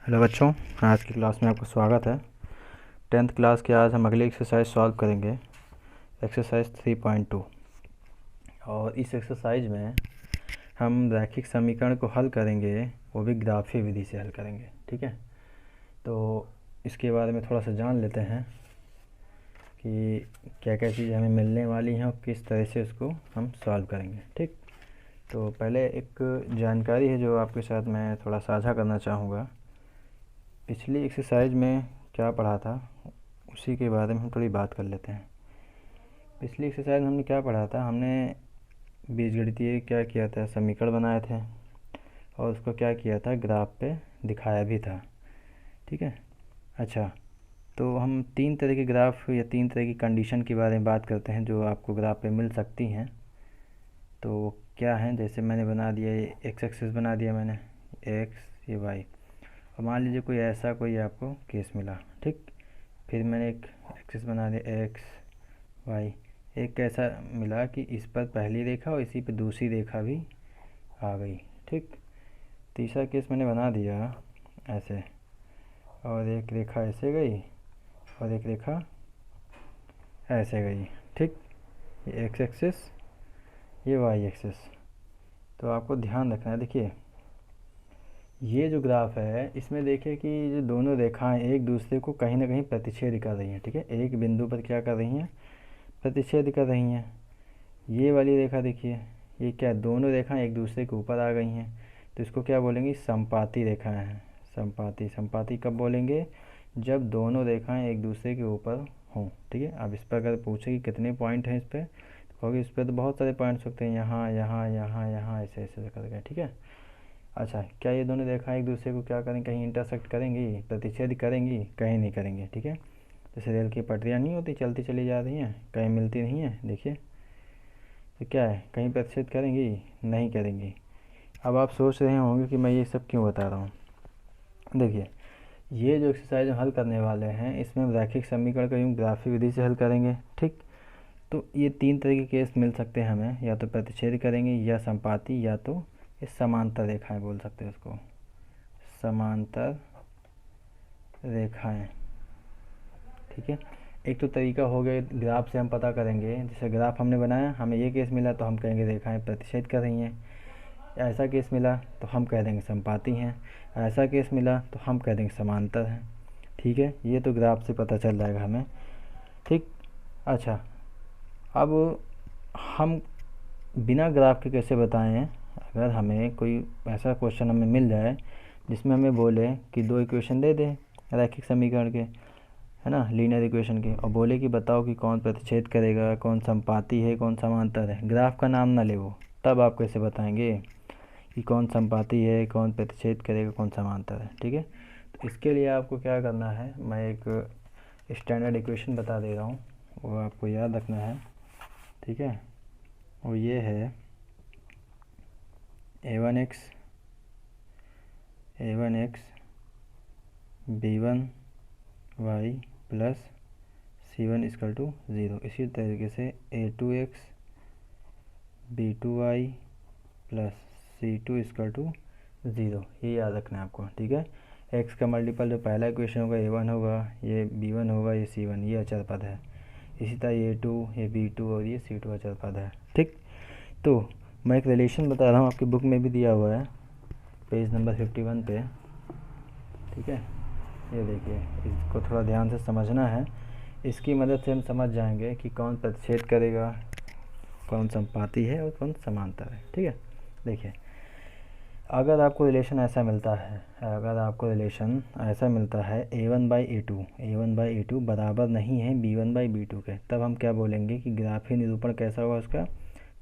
Hello बच्चों, आज की क्लास में आपका स्वागत है। 10th क्लास के आज हम अगली एक्सरसाइज सॉल्व करेंगे, एक्सरसाइज 3.2। और इस एक्सरसाइज में हम रैखिक समीकरण को हल करेंगे, वो भी ग्राफीय विधि से हल करेंगे। ठीक है, तो इसके बारे में थोड़ा सा जान लेते हैं कि क्या क्या चीज़ें हमें मिलने वाली हैं और किस तरह से उसको हम सॉल्व करेंगे। ठीक, तो पहले एक जानकारी है जो आपके साथ मैं थोड़ा साझा करना चाहूँगा। पिछली एक्सरसाइज में क्या पढ़ा था उसी के बारे में हम थोड़ी बात कर लेते हैं। पिछली एक्सरसाइज में हमने क्या पढ़ा था, हमने बीजगणितीय क्या किया था, समीकरण बनाए थे और उसको क्या किया था, ग्राफ पे दिखाया भी था। ठीक है, अच्छा, तो हम 3 तरह के ग्राफ या 3 तरह की कंडीशन के बारे में बात करते हैं जो आपको ग्राफ पे मिल सकती हैं। तो क्या है, जैसे मैंने बना दिया, ये एक्स एक्सिस बना दिया मैंने, एक्स ये वाई, और मान लीजिए कोई ऐसा कोई आपको केस मिला। ठीक, फिर मैंने एक एक्सिस बना दिया एक्स वाई, एक ऐसा मिला कि इस पर पहली रेखा और इसी पे दूसरी रेखा भी आ गई। ठीक, तीसरा केस मैंने बना दिया ऐसे, और एक रेखा ऐसे गई और एक रेखा ऐसे गई। ठीक, ये एक्स एक्सिस, ये वाई एक्सिस। तो आपको ध्यान रखना है, देखिए ये जो ग्राफ है इसमें देखिए कि जो दोनों रेखाएं एक दूसरे को कहीं ना कहीं प्रतिच्छेद कर रही हैं। ठीक है, एक बिंदु पर क्या कर रही हैं, प्रतिच्छेद कर रही हैं। ये वाली रेखा देखिए, ये क्या, दोनों रेखाएं एक दूसरे के ऊपर आ गई हैं, तो इसको क्या बोलेंगे, समपाती रेखाएं हैं। समपाती, समपाती कब बोलेंगे, जब दोनों रेखाएं एक दूसरे के ऊपर हों। ठीक है, अब इस पर अगर पूछे कि कितने पॉइंट हैं इस पर, तो कहोगे इस पर तो बहुत सारे पॉइंट्स होते हैं, यहाँ यहाँ यहाँ यहाँ ऐसे ऐसे कर गए। ठीक है, अच्छा, क्या ये दोनों रेखाएं एक दूसरे को क्या करेंगे, कहीं इंटरसेक्ट करेंगी, प्रतिच्छेद करेंगी, कहीं नहीं करेंगे। ठीक है, जैसे रेल की पटरियाँ नहीं होती, चलती चली जा रही हैं, कहीं मिलती नहीं है, देखिए, तो क्या है, कहीं प्रतिशत करेंगी, नहीं करेंगी। अब आप सोच रहे होंगे कि मैं ये सब क्यों बता रहा हूँ। देखिए, ये जो एक्सरसाइज हम हल करने वाले हैं इसमें हम रैखिक समीकरण का यूँ ग्राफीय विधि से हल करेंगे। ठीक, तो ये 3 तरह के केस मिल सकते हैं हमें, या तो प्रतिच्छेद करेंगे, या समपाती, या तो ये समांतर रेखाएं बोल सकते हैं उसको, समांतर रेखाएं। ठीक है, एक तो तरीका हो गया ग्राफ से हम पता करेंगे, जैसे ग्राफ हमने बनाया, हमें ये केस मिला तो हम कहेंगे रेखाएं प्रतिच्छेद कर रही हैं। ऐसा केस मिला तो हम कह देंगे समपाती हैं, ऐसा केस मिला तो हम कह देंगे समांतर हैं। ठीक है, ये तो ग्राफ से पता चल जाएगा हमें। ठीक, अच्छा, अब हम बिना ग्राफ के कैसे बताएं, अगर हमें कोई ऐसा क्वेश्चन हमें मिल जाए जिसमें हमें बोले कि 2 इक्वेशन दे दे रैखिक समीकरण के, है ना, लीनियर इक्वेशन के, और बोले कि बताओ कि कौन प्रतिच्छेद करेगा, कौन समपाती है, कौन समांतर है, ग्राफ का नाम ना ले वो, तब आप कैसे बताएंगे कि कौन समपाती है, कौन प्रतिच्छेद करेगा, कौन समांतर है। ठीक है, तो इसके लिए आपको क्या करना है, मैं एक स्टैंडर्ड इक्वेशन बता दे रहा हूँ, वो आपको याद रखना है। ठीक है, वो ये है a1x b1y plus c1 equal to 0। इसी तरीके से a2x b2y plus c2 equal to 0, ये याद रखना है आपको। ठीक है, x का मल्टीपल जो पहला इक्वेशन होगा a1 होगा, ये b1 होगा, ये c1, ये अचर पद है। इसी तरह ये a2, ये b2 और ये c2 अचर पद है। ठीक, तो मैं एक रिलेशन बता रहा हूँ, आपकी बुक में भी दिया हुआ है पेज नंबर 51 पे। ठीक है, ये देखिए, इसको थोड़ा ध्यान से समझना है, इसकी मदद से हम समझ जाएंगे कि कौन प्रतिच्छेद करेगा, कौन समपाती है और कौन समांतर है। ठीक है, देखिए, अगर आपको रिलेशन ऐसा मिलता है, अगर आपको रिलेशन ऐसा मिलता है a1/a2 बराबर नहीं है b1/b2 के, तब हम क्या बोलेंगे कि ग्राफीय निरूपण कैसा होगा, उसका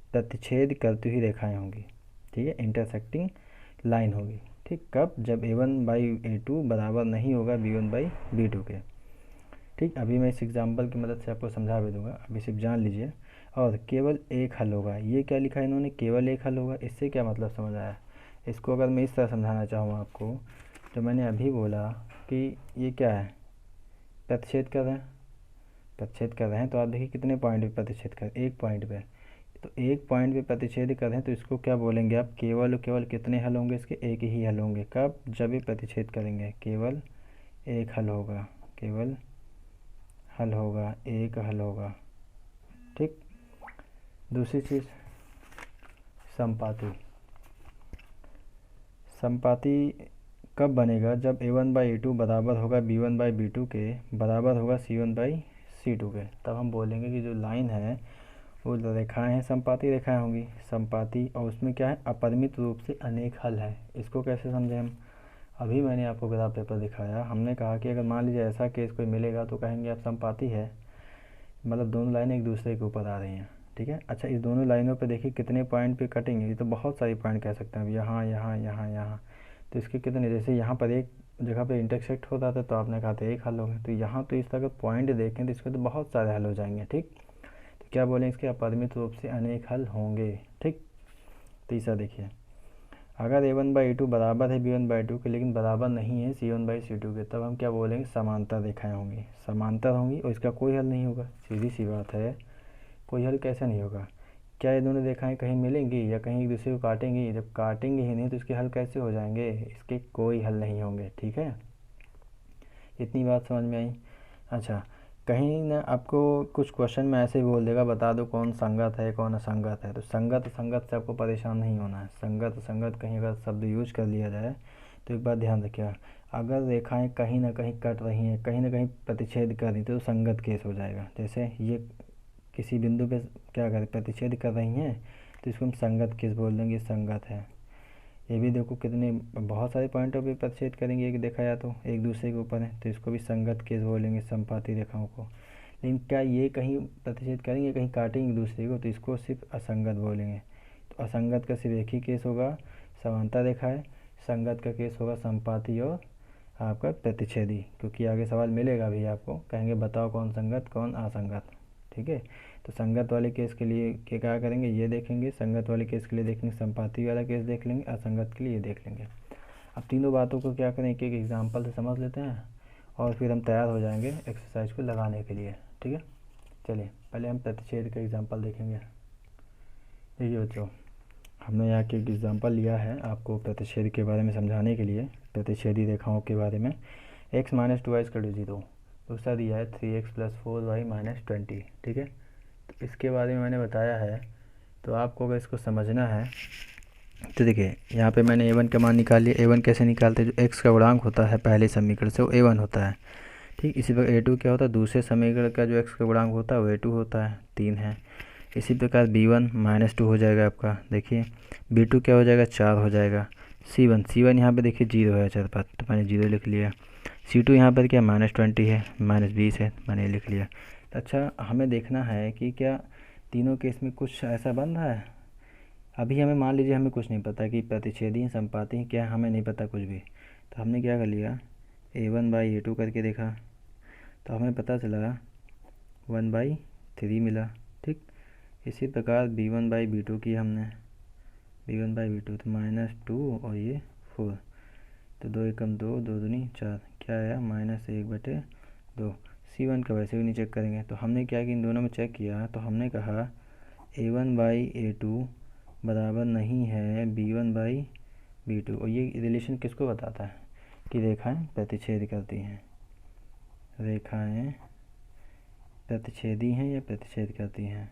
प्रतिच्छेद करती हुई रेखाएं होंगी। ठीक है, इंटरसेक्टिंग लाइन होगी। ठीक, कब, जब a1/a2 बराबर नहीं होगा b1/b2 के। ठीक, अभी मैं इस एग्जांपल की मदद से आपको समझा भी दूंगा, अभी सिर्फ जान लीजिए। और केवल एक हल होगा, ये क्या लिखा है इन्होंने, केवल एक हल होगा, इससे क्या मतलब समझ आया। इसको अगर मैं इस तरह समझाना चाहूँ आपको, जो मैंने अभी बोला कि ये क्या है, प्रतिच्छेद कर रहे हैं, प्रतिच्छेद कर रहे हैं, तो आप देखिए कितने पॉइंट पे प्रतिच्छेद कर, एक पॉइंट पे, तो एक पॉइंट पे प्रतिच्छेद कर रहे हैं तो इसको क्या बोलेंगे आप, केवल और केवल कितने हल होंगे इसके, एक ही हल होंगे। कब, जब ये प्रतिच्छेद करेंगे केवल एक हल होगा, केवल हल होगा, एक हल होगा। ठीक। दूसरी चीज़ संपाती। संपाती कब बनेगा, जब a1/a2 बराबर होगा b1/b2 के, बराबर होगा c1/c2 के। तब हम बोलेंगे कि जो लाइन है वो रेखाएं हैं, संपाती रेखाएं होंगी, संपाती, और उसमें क्या है, अपरिमित रूप से अनेक हल है। इसको कैसे समझें हम, अभी मैंने आपको ग्राफ पेपर दिखाया, हमने कहा कि अगर मान लीजिए ऐसा केस कोई मिलेगा तो कहेंगे आप संपाती है, मतलब दोनों लाइनें एक दूसरे के ऊपर आ रही हैं। ठीक है। अच्छा, इस दोनों लाइनों पे देखिए कितने पॉइंट पे कटेंगे, ये तो बहुत सारी पॉइंट कह सकते हैं, अब यहाँ यहाँ यहाँ यहाँ, तो इसके कितने, जैसे यहाँ पर एक जगह पे इंटरसेक्ट होता था तो आपने कहा था एक हल होगा, तो यहाँ तो इस तरह पॉइंट देखें तो इसके तो बहुत सारे हल हो जाएंगे। ठीक। तो क्या बोलें, इसके अपरिमित रूप से अनेक हल होंगे। ठीक। तीसरा देखिए, अगर a1/a2 बराबर है b1/2 के लेकिन बराबर नहीं है c1/c2 के, तब हम क्या बोलेंगे, समांतर रेखाएं होंगी, समांतर होंगी और इसका कोई हल नहीं होगा। सीधी सी बात है, कोई हल कैसे नहीं होगा, क्या ये दोनों रेखाएं कहीं मिलेंगी या कहीं एक दूसरे को काटेंगी, जब काटेंगे ही नहीं तो इसके हल कैसे हो जाएंगे, इसके कोई हल नहीं होंगे। ठीक है, इतनी बात समझ में आई। अच्छा, कहीं ना आपको कुछ क्वेश्चन में ऐसे ही बोल देगा, बता दो कौन संगत है कौन असंगत है, तो संगत संगत से आपको परेशान नहीं होना है। संगत संगत कहीं अगर शब्द यूज कर लिया जाए तो एक बात ध्यान रखिएगा, अगर रेखाएं कहीं ना कहीं कट रही हैं, कहीं ना कहीं प्रतिच्छेद कर रही तो संगत केस हो जाएगा। जैसे ये किसी बिंदु पे क्या कर प्रतिच्छेद कर रही हैं तो इसको हम संगत केस बोल देंगे, संगत है। ये भी देखो कितने बहुत सारे पॉइंटों पे प्रतिच्छेद करेंगे, एक देखा या तो एक दूसरे के ऊपर है तो इसको भी संगत केस बोलेंगे, संपाती रेखाओं को। लेकिन क्या ये कहीं प्रतिच्छेद करेंगे, कहीं काटेंगे दूसरे को, तो इसको सिर्फ असंगत बोलेंगे। तो असंगत का सिर्फ एक ही केस होगा, समांतर रेखा है। संगत का केस होगा संपाती और आपका प्रतिच्छेदी, क्योंकि आगे सवाल मिलेगा भी आपको, कहेंगे बताओ कौन संगत कौन असंगत। ठीक है। तो संगत वाले केस के लिए क्या करेंगे, ये देखेंगे, संगत वाले केस के लिए देखेंगे संपाती वाला केस देख लेंगे, असंगत के लिए ये देख लेंगे। अब तीनों बातों को क्या करें, एक एक एग्जाम्पल से समझ लेते हैं और फिर हम तैयार हो जाएंगे एक्सरसाइज को लगाने के लिए। ठीक है, चलिए पहले हम प्रतिच्छेद का एग्जाम्पल देखेंगे। देखिए बच्चों, हमने यहाँ के एग्जाम्पल लिया है आपको प्रतिच्छेद के बारे में समझाने के लिए, प्रतिच्छेदी रेखाओं के बारे में। x - 2y = 0, दूसरा दिया है 3x + 4y - 20। ठीक है, तो इसके बारे में मैंने बताया है, तो आपको अगर इसको समझना है तो देखिए यहाँ पे मैंने a1 का मान निकाल लिया। a1 कैसे निकालते हैं, जो x का गुणांक होता है पहले समीकरण से वो a1 होता है। ठीक, इसी प्रकार a2 क्या होता है, दूसरे समीकरण का जो x का गुणांक होता है वो a2 होता है, 3 है। इसी प्रकार b1 - 2 हो जाएगा आपका, देखिए b2 क्या हो जाएगा, 4 हो जाएगा। c1 यहाँ पे देखिए 0 है चार पास, तो मैंने 0 लिख लिया। c2 यहाँ पर क्या -20 है, -20 है, मैंने लिख लिया। अच्छा, हमें देखना है कि क्या तीनों केस में कुछ ऐसा बन रहा है। अभी हमें मान लीजिए हमें कुछ नहीं पता कि प्रतिच्छेदी हैं संपाती हैं क्या, हमें नहीं पता कुछ भी, तो हमने क्या कर लिया, a1/a2 करके देखा तो हमें पता चला 1/3 मिला। ठीक, इसी प्रकार b1/b2 की हमने, b1/b2 तो -2 और ये 4, तो 2 एकम 2, 2 दूनी 4, क्या आया -1/2। c1 का वैसे भी नहीं चेक करेंगे, तो हमने क्या कि इन दोनों में चेक किया, तो हमने कहा a1/a2 बराबर नहीं है b1/b2, और ये रिलेशन किसको बताता है कि रेखाएं प्रतिच्छेद करती हैं, रेखाएं प्रतिच्छेदी हैं या प्रतिच्छेद करती हैं,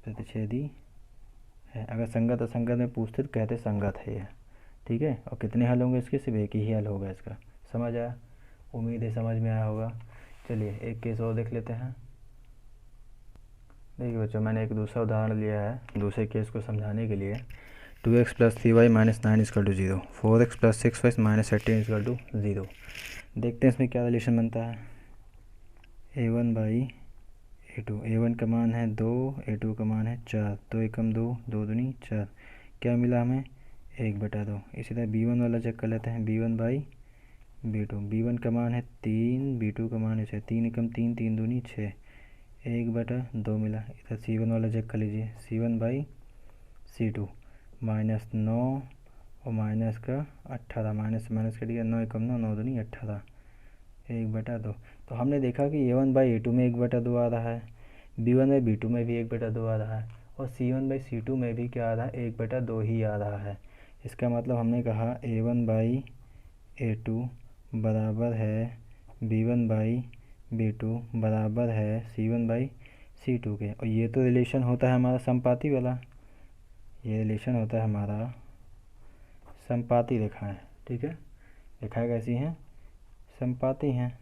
प्रतिच्छेदी है। अगर संगत असंगत में पूछते तो कहते संगत है ये। ठीक है, और कितने हल होंगे इसके, सिर्फ एक ही हल होगा इसका। समझ आया, उम्मीद है समझ में आया होगा। चलिए एक केस और देख लेते हैं। देखिए बच्चों, मैंने एक दूसरा उदाहरण लिया है दूसरे केस को समझाने के लिए। 2x + 3y - 9 = 0, 4x + 6y - 18 = 0। देखते हैं इसमें क्या रिलेशन बनता है। a1/a2, a1 का मान है 2, a2 का मान है 4, 2 एकम 2, 2 दूनी 4, क्या मिला हमें 1/2। इसी तरह b1 वाला चेक कर लेते हैं, b1/b2, b1 का मान है 3, b2 का मान है 6, 3 एकम 3, 3 दूनी 6, 1/2 मिला। इधर c1 वाला चेक कर लीजिए, c1/c2 -9 और माइनस का 18, माइनस माइनस कट गया, 9 एकम 9, 9 दूनी 18, 1/2। तो हमने देखा कि a1/a2 में 1/2 आ रहा है, b1/b2 में भी 1/2 आ रहा है, और C1/C2 में भी क्या आ रहा है, 1/2 ही आ रहा है। इसका मतलब हमने कहा A1/A2 बराबर है B1/B2 बराबर है C1/C2 के। और ये तो रिलेशन होता है हमारा समपाती वाला, ये रिलेशन होता है हमारा समपाती रेखाएं। ठीक है, रेखाएं कैसी हैं, समपाती हैं।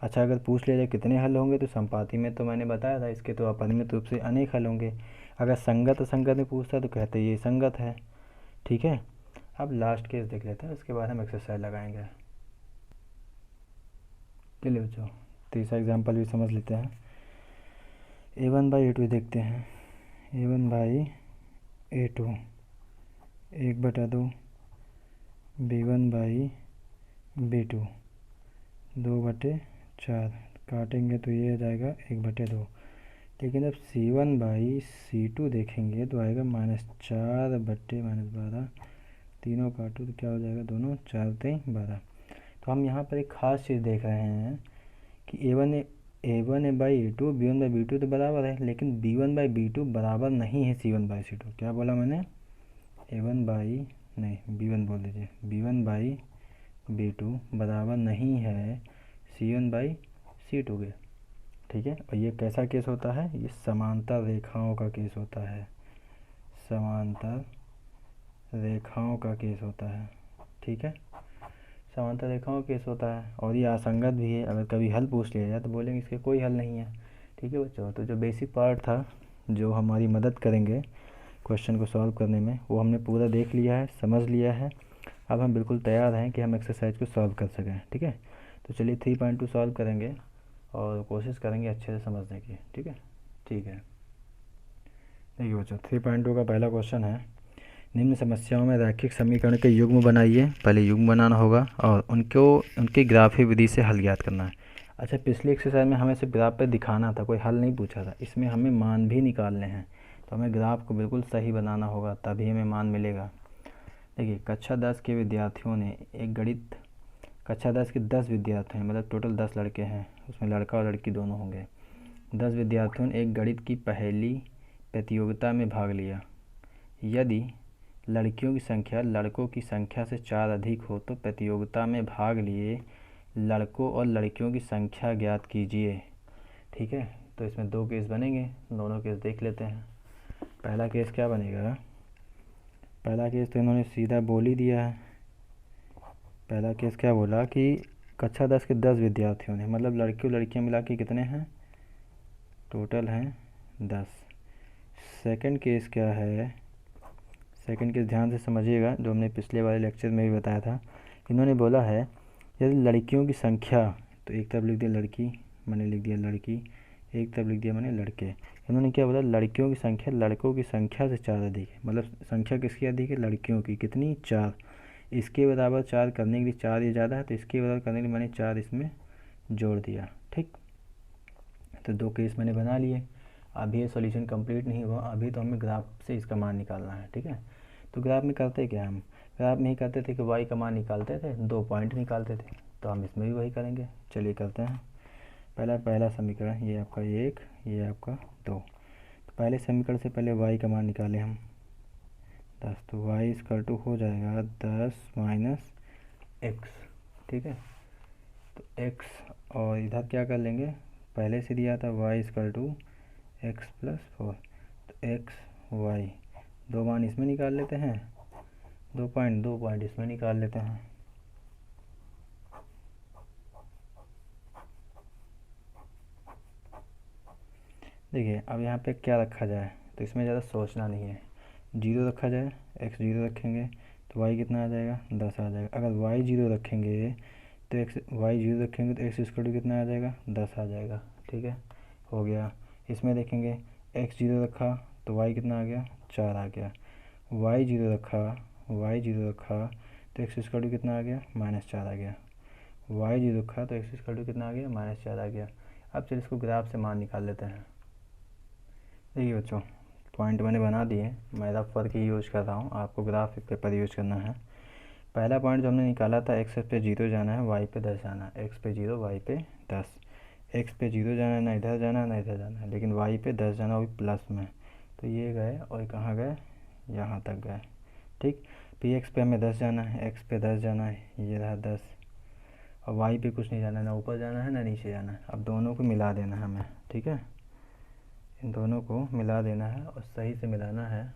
अच्छा, अगर पूछ लिया जाए कितने हल होंगे, तो समपाती में तो मैंने बताया था इसके तो अपरिमित रूप से अनेक हल होंगे। अगर संगत असंगत में पूछता तो कहते ये संगत है। ठीक है, अब लास्ट केस देख लेते हैं, उसके बाद हम एक्सरसाइज लगाएंगे। चलिए बच्चों, तीसरा एग्जाम्पल भी समझ लेते हैं। A1/A2 देखते हैं। A1/A2 1/2 B1/B2 2/4 काटेंगे तो ये आ जाएगा 1/2। लेकिन जब C1/C2 देखेंगे तो आएगा -4/-12। तीनों काटो तो क्या हो जाएगा, दोनों 4×3=12। तो हम यहाँ पर एक ख़ास चीज़ देख रहे हैं कि A1/A2 B1/B2 तो बराबर है, लेकिन B1/B2 बराबर नहीं है C1/C2। क्या बोला मैंने, B1 बोल दीजिए, B1/B2 बराबर नहीं है C1/C2 के। ठीक है, और ये कैसा केस होता है, ये समांतर रेखाओं का केस होता है, समांतर रेखाओं का केस होता है। ठीक है, समांतर रेखाओं का केस होता है, और ये असंगत भी है। अगर कभी हल पूछ लिया जाए तो बोलेंगे इसके कोई हल नहीं है। ठीक है बच्चों, तो जो बेसिक पार्ट था जो हमारी मदद करेंगे क्वेश्चन को सॉल्व करने में, वो हमने पूरा देख लिया है, समझ लिया है। अब हम बिल्कुल तैयार हैं कि हम एक्सरसाइज को सॉल्व कर सकें। ठीक है, तो चलिए 3.2 सॉल्व करेंगे और कोशिश करेंगे अच्छे से समझने की। ठीक है, ठीक है। देखिए बच्चों, 3.2 का पहला क्वेश्चन है, निम्न समस्याओं में रैखिक समीकरण के युग्म बनाइए। पहले युग्म बनाना होगा और उनकी ग्राफी विधि से हल ज्ञात करना है। अच्छा, पिछली एक्सरसाइज में हमें सिर्फ ग्राफ पे दिखाना था, कोई हल नहीं पूछा था। इसमें हमें मान भी निकालने हैं, तो हमें ग्राफ को बिल्कुल सही बनाना होगा, तभी हमें मान मिलेगा। देखिए, कक्षा 10 के विद्यार्थियों ने एक गणित, कक्षा 10 के 10 विद्यार्थी हैं, मतलब टोटल 10 लड़के हैं, उसमें लड़का और लड़की दोनों होंगे। 10 विद्यार्थियों ने एक गणित की पहली प्रतियोगिता में भाग लिया। यदि लड़कियों की संख्या लड़कों की संख्या से 4 अधिक हो तो प्रतियोगिता में भाग लिए लड़कों और लड़कियों की संख्या ज्ञात कीजिए। ठीक है, तो इसमें दो केस बनेंगे, दोनों केस देख लेते हैं। पहला केस क्या बनेगा, पहला केस तो इन्होंने सीधा बोल ही दिया है। पहला केस क्या बोला कि कक्षा 10 के 10 विद्यार्थियों ने, मतलब लड़के और लड़कियां मिला के कितने हैं, टोटल हैं 10। सेकंड केस क्या है, सेकंड केस ध्यान से समझिएगा, जो हमने पिछले वाले लेक्चर में भी बताया था। इन्होंने बोला है यदि लड़कियों की संख्या, तो एक तरफ लिख दिया लड़की, मैंने लिख दिया लड़की, एक तरफ लिख दिया मैंने लड़के। इन्होंने क्या बोला, लड़कियों की संख्या लड़कों की संख्या से 4 अधिक है, मतलब संख्या किसकी अधिक है, लड़कियों की। कितनी, 4। इसके बराबर 4 करने के लिए 4 ये ज़्यादा है, तो इसके बराबर करने के लिए मैंने 4 इसमें जोड़ दिया। ठीक, तो दो केस मैंने बना लिए। अभी ये सॉल्यूशन कंप्लीट नहीं हुआ, अभी तो हमें ग्राफ से इसका मान निकालना है। ठीक है, तो ग्राफ में करते क्या, हम ग्राफ में ही करते थे कि वाई का मान निकालते थे, 2 पॉइंट निकालते थे, तो हम इसमें भी वही करेंगे। चलिए करते हैं। पहला समीकरण, ये आपका 1, ये आपका 2। तो पहले समीकरण से पहले वाई का मान निकालें हम 10, तो वाई इक्वल टू हो जाएगा 10 - x। ठीक है, तो x, और इधर क्या कर लेंगे, पहले से दिया था y इक्वल टू x+4, तो x y, दो मान इसमें निकाल लेते हैं, 2 पॉइंट इसमें निकाल लेते हैं। देखिए, अब यहाँ पे क्या रखा जाए, तो इसमें ज़्यादा सोचना नहीं है। 0 रखा जाए, x 0 रखेंगे तो y कितना आ जाएगा, 10 आ जाएगा। अगर y 0 रखेंगे तो y 0 रखेंगे तो x इक्वल टू कितना आ जाएगा, 10 आ जाएगा। ठीक है, हो गया। इसमें देखेंगे x 0 रखा तो y कितना आ गया, 4 आ गया। y 0 रखा तो x इक्वल टू कितना आ गया, -4 आ गया। y 0 रखा तो x इक्वल टू कितना आ गया, -4 आ गया। अब चलिए इसको ग्राफ से मान निकाल लेते हैं। देखिए बच्चों, पॉइंट मैंने बना दिए, मैं रफ वर्क ही यूज़ कर रहा हूँ, आपको ग्राफ पेपर यूज़ करना है। पहला पॉइंट जो हमने निकाला था, x पे 0 जाना है, y पे 10 जाना है। x पे 0, y पे 10। x पे 0 जाना है, ना इधर जाना है ना इधर जाना है, लेकिन y पे 10 जाना, वो भी प्लस में, तो ये गए और कहाँ गए, यहाँ तक गए। ठीक, पी एक्स पे हमें 10 जाना है, एक्स पे 10 जाना है, ये रहा 10। और वाई पे कुछ नहीं जाना है, ना ऊपर जाना है ना नीचे जाना है। अब दोनों को मिला देना है हमें। ठीक है, इन दोनों को मिला देना है और सही से मिलाना है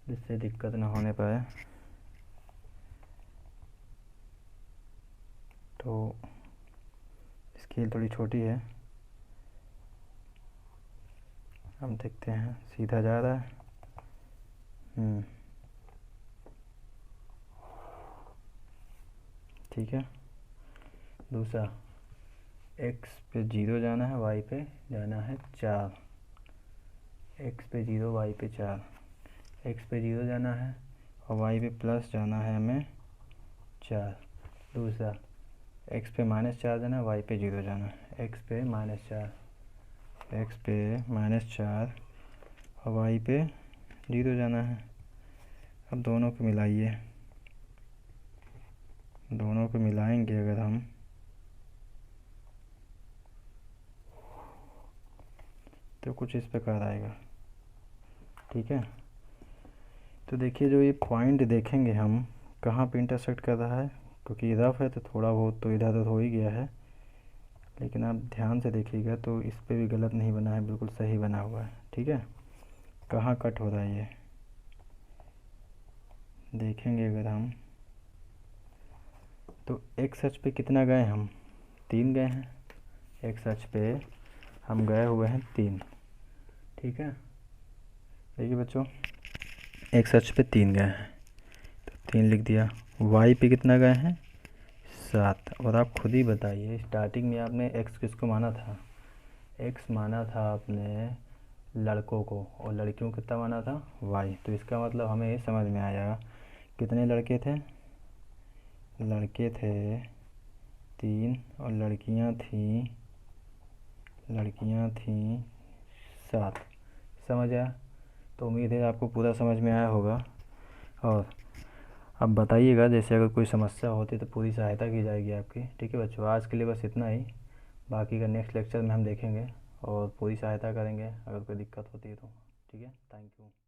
जिससे दिक्कत ना होने पाए। तो स्केल थोड़ी छोटी है, हम देखते हैं सीधा जा रहा है। ठीक है। दूसरा, एक्स पे 0 जाना है, वाई पे जाना है 4। एक्स पे 0, वाई पे 4। एक्स पे 0 जाना है और वाई पे प्लस जाना है हमें 4। दूसरा, एक्स पे -4 जाना है, वाई पे 0 जाना है। एक्स पे -4, एक्स पे -4 और वाई पे 0 जाना है। अब दोनों को मिलाइए, दोनों को मिलाएंगे अगर हम तो कुछ इस प्रकार आएगा। ठीक है, तो देखिए जो ये पॉइंट देखेंगे हम कहाँ पे इंटरसेक्ट कर रहा है, क्योंकि रफ है तो थोड़ा बहुत तो इधर उधर हो ही गया है, लेकिन आप ध्यान से देखिएगा तो इस पे भी गलत नहीं बना है, बिल्कुल सही बना हुआ है। ठीक है, कहाँ कट हो रहा है ये देखेंगे अगर हम, तो एक्स अक्ष पे कितना गए हम, 3 गए हैं। एक्स अक्ष पे हम गए हुए हैं 3। ठीक है, देखिए बच्चों, एक्स अक्ष पे 3 गए हैं तो 3 लिख दिया। वाई पे कितना गए हैं, 7। और आप खुद ही बताइए, स्टार्टिंग में आपने एक्स किसको माना था, एक्स माना था आपने लड़कों को और लड़कियों को कितना माना था, वाई। तो इसका मतलब हमें ये समझ में आया कितने लड़के थे, लड़के थे 3 और लड़कियां थीं 7। समझ आया? तो उम्मीद है आपको पूरा समझ में आया होगा। और अब बताइएगा, जैसे अगर कोई समस्या होती तो पूरी सहायता की जाएगी आपकी। ठीक है बच्चों, आज के लिए बस इतना ही, बाकी का नेक्स्ट लेक्चर में हम देखेंगे और पूरी सहायता करेंगे अगर कोई दिक्कत होती है तो। ठीक है, थैंक यू।